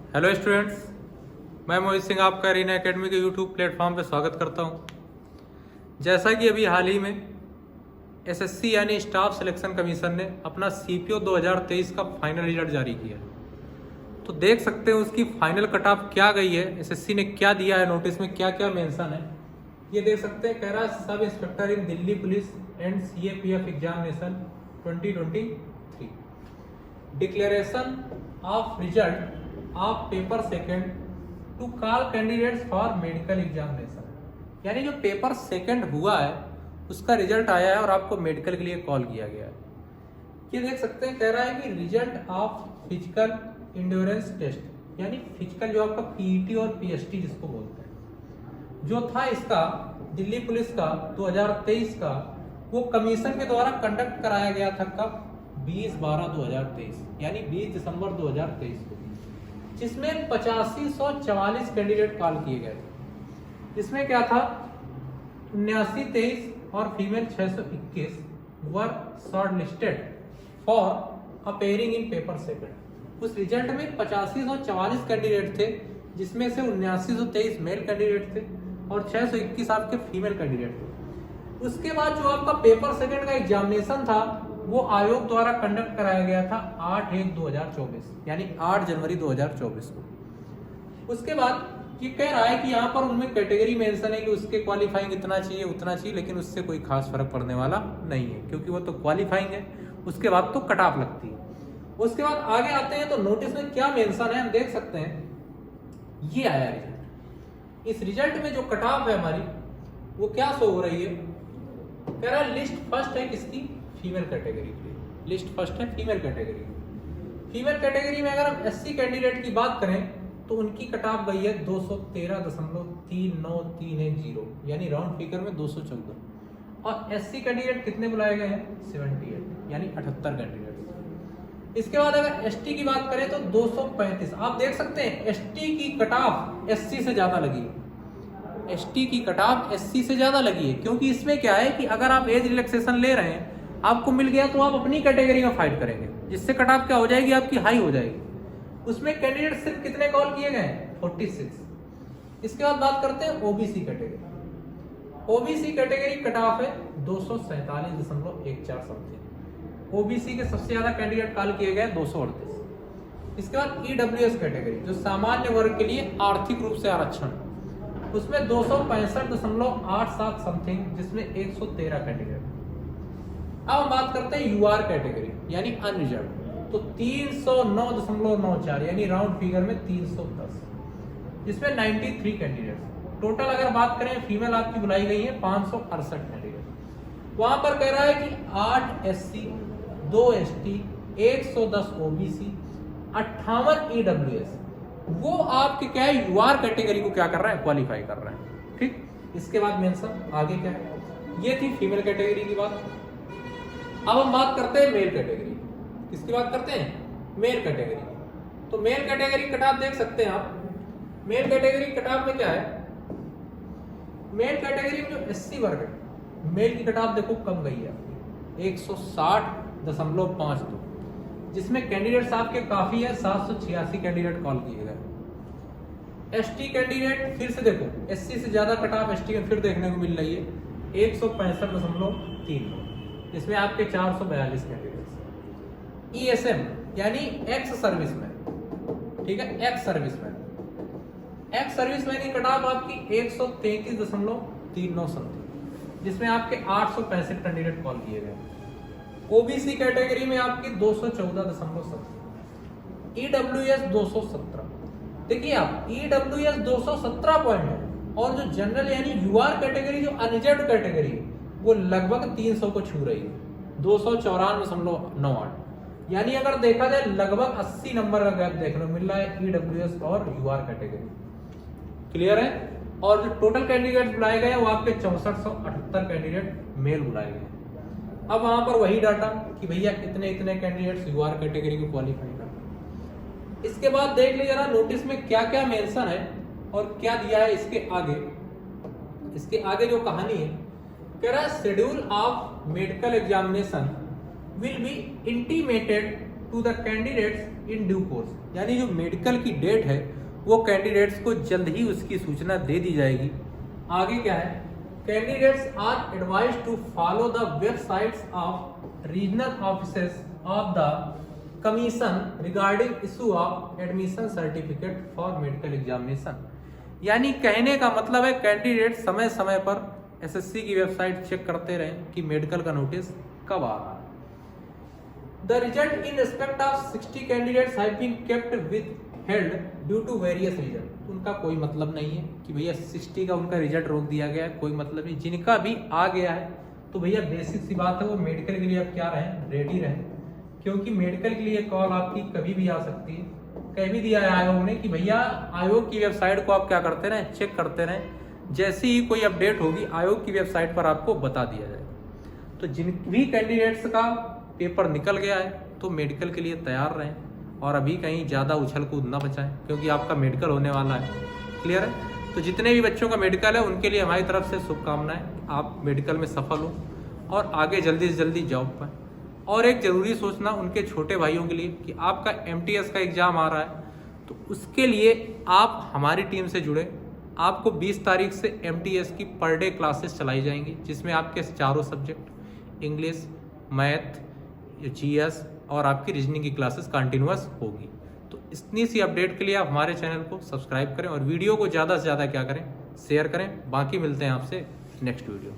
Hello students, मैं मोहित सिंह आपका Reena academy के यूट्यूब प्लेटफॉर्म पे स्वागत करता हूं। जैसा कि अभी हाल ही में एसएससी यानी स्टाफ सिलेक्शन कमीशन ने अपना सीपीओ 2023 का फाइनल रिजल्ट जारी किया है, तो देख सकते हैं उसकी फाइनल कट ऑफ क्या गई है, एसएससी ने क्या दिया है, नोटिस में क्या क्या मेंशन है ये देख सकते हैं। कह रहा है sub inspector in Delhi police and CAPF examination 2023 declaration of result of paper second to call candidates for medical examination, यानी जो पेपर सेकंड हुआ है उसका रिजल्ट आया है और आपको मेडिकल के लिए कॉल किया गया है। ये देख सकते हैं, कह रहा है कि result of physical endurance test, यानी फिजिकल जो आपका पीईटी और पीएसटी जिसको बोलते हैं, जो था इसका दिल्ली पुलिस का 2023 का, वो कमीशन के द्वारा कंडक्ट कराया गया था कब 20/12/2023 यानी 20 दिसंबर 2023 को, जिसमें 8544 कैंडिडेट कॉल किए गए थे। इसमें क्या था 7923 और female 621 were short listed for appearing in paper second. उस रिजल्ट में 8544 कैंडिडेट थे, जिसमें से 7923 मेल कैंडिडेट थे और 621 आपके फीमेल कैंडिडेट थे। उसके बाद जो आपका पेपर सेकंड का एग्जामिनेशन था वो आयोग द्वारा कंडक्ट कराया गया था 8/1/2024 यानी 8 जनवरी 2024 को। उसके बाद ये कह रहा है कि यहाँ पर उनमें कैटेगरी मेंशन है कि उसके क्वालिफाइंग इतना चाहिए उतना चाहिए, लेकिन उससे कोई खास फर्क पड़ने वाला नहीं है क्योंकि वो तो क्वालिफाइंग है, उसके बाद तो कट ऑफ लगती है। उसके बाद आगे आते हैं तो नोटिस में क्या मेंशन है हम देख सकते हैं। ये आया रिजल्ट, इस रिजल्ट में जो कट ऑफ है हमारी वो क्या शो हो रही है। कह रहा है लिस्ट फर्स्ट है किसकी, फीमेल कैटेगरी की लिस्ट फर्स्ट है फीमेल कैटेगरी। फीमेल कैटेगरी में अगर हम एससी कैंडिडेट की बात करें तो उनकी कट ऑफ गई है 213.39310 यानी राउंड फिगर में 214, और एससी कैंडिडेट कितने बुलाए गए हैं 78 यानी 78 कैंडिडेट। इसके बाद अगर एसटी की बात करें तो 235। आप देख सकते हैं एसटी की कट ऑफ एससी से ज्यादा लगी है, एसटी की कट ऑफ एससी से ज्यादा लगी है, क्योंकि इसमें क्या है कि अगर आप एज रिलैक्सेशन ले रहे हैं, आपको मिल गया तो आप अपनी कैटेगरी में फाइट करेंगे, जिससे कट ऑफ क्या हो जाएगी आपकी हाई हो जाएगी। उसमें कैंडिडेट सिर्फ कितने कॉल किए गए 46। इसके बाद बात करते हैं OBC category. OBC category cut off है 247.14 समथिंग। ओबीसी के सबसे ज्यादा कैंडिडेट कॉल किए गए 238। इसके बाद ईडब्ल्यूएस कैटेगरी जो सामान्य वर्ग के लिए आर्थिक रूप से आरक्षण, उसमें 265.87 समथिंग, जिसमें 113 कैंडिडेट। अब हम बात करते हैं यूआर कैटेगरी यानी अनरिजर्व, तो 309.94 यानी राउंड फिगर में 310, जिसमें 93 कैंडिडेट। टोटल अगर बात करें फीमेल आपकी बुलाई गई है 568 कैंडिडेट। वहां पर कह रहा है कि 8 एससी, 2 एसटी, 110 ओबीसी, 58 ईडब्ल्यूएस, वो आपके क्या है यूआर कैटेगरी को क्या कर रहा है क्वालिफाई कर रहा है। ठीक, इसके बाद मेंशन आगे क्या है, ये थी फीमेल कैटेगरी की बात। अब हम बात करते हैं मेल कैटेगरी। किसकी बात करते हैं, मेल कैटेगरी। तो मेल कैटेगरी कट ऑफ देख सकते हैं आप। मेल कैटेगरी कट ऑफ में क्या है, मेल कैटेगरी में जो एससी वर्ग है, मेल की कट ऑफ देखो कम गई है 160.52, जिसमें कैंडिडेट्स आपके काफी है 786 कैंडिडेट कॉल किए गए। एसटी कैंडिडेट फिर से देखो, एससी से ज्यादा कट ऑफ एसटी में फिर देखने को मिल रही है 165.39, जिसमें आपके 442 कैंडिडेट्स। ईएसएम यानी एक्स सर्विसमैन, ठीक है, एक्स सर्विसमैन, एक्स सर्विसमैन की कट ऑफ आपकी 133.39 समथिंग, जिसमें आपके 865 कैंडिडेट कॉल किए गए। ओबीसी कैटेगरी में आपकी 214.7, ईडब्ल्यूएस 217। देखिए आप ईडब्ल्यूएस 217 पॉइंट है, और जो जनरल यानी यूआर कैटेगरी जो अनरिजर्व्ड कैटेगरी है वो लगभग 300 को छू रही है 294.98, यानी अगर देखा जाए लगभग 80 नंबर का गैप देखने को मिल रहा है ईडब्ल्यूएस और यूआर कैटेगरी। क्लियर है। और जो टोटल कैंडिडेट बुलाए गए वो आपके 6478 कैंडिडेट मेल बुलाए गए। अब वहां पर वही डाटा कि भैया इतने इतने कैंडिडेट्स यूआर कैटेगरी को क्वालिफाई कर। इसके बाद देख लीजिए जरा नोटिस में क्या क्या मेंशन है और क्या दिया है इसके आगे। इसके आगे जो कहानी है, schedule of medical examination will be intimated to the candidates in due course, यानी जो मेडिकल की डेट है वो कैंडिडेट्स को जल्द ही उसकी सूचना दे दी जाएगी। आगे क्या है, candidates are advised to follow the websites of regional offices of the commission regarding issue of admission certificate for medical examination. यानी कहने का मतलब है कैंडिडेट समय समय पर एसएससी की वेबसाइट चेक करते रहें कि मेडिकल का नोटिस कब आ रहा है। The result in respect of 60 candidates have been kept withheld due to various reason. उनका कोई मतलब नहीं है कि भैया 60 का उनका रिजल्ट रोक दिया गया है, कोई मतलब नहीं। जिनका भी आ गया है तो भैया बेसिक सी बात है, वो मेडिकल के लिए आप क्या रहें, रेडी रहें, क्योंकि मेडिकल के लिए कॉल आपकी कभी भी आ सकती है। कह भी दिया है आयोग ने कि भैया आयोग की वेबसाइट को आप क्या करते रहें, चेक करते रहें, जैसे ही कोई अपडेट होगी आयोग की वेबसाइट पर आपको बता दिया जाएगा। तो जिन भी कैंडिडेट्स का पेपर निकल गया है तो मेडिकल के लिए तैयार रहें और अभी कहीं ज़्यादा उछल कूद ना बचाएं, क्योंकि आपका मेडिकल होने वाला है। क्लियर है? तो जितने भी बच्चों का मेडिकल है उनके लिए हमारी तरफ से शुभकामनाएं, आप मेडिकल में सफल हो और आगे जल्दी से जल्दी जॉब पाएं। और एक ज़रूरी सोचना उनके छोटे भाइयों के लिए कि आपका MTS का एग्ज़ाम आ रहा है, तो उसके लिए आप हमारी टीम से जुड़े। आपको 20 तारीख से MTS की पर डे क्लासेस चलाई जाएंगी, जिसमें आपके चारों सब्जेक्ट इंग्लिश, मैथ, GS और आपकी रीजनिंग की क्लासेस कंटिन्यूअस होगी। तो इतनी सी अपडेट के लिए आप हमारे चैनल को सब्सक्राइब करें और वीडियो को ज़्यादा से ज़्यादा क्या करें, शेयर करें। बाकी मिलते हैं आपसे नेक्स्ट वीडियो।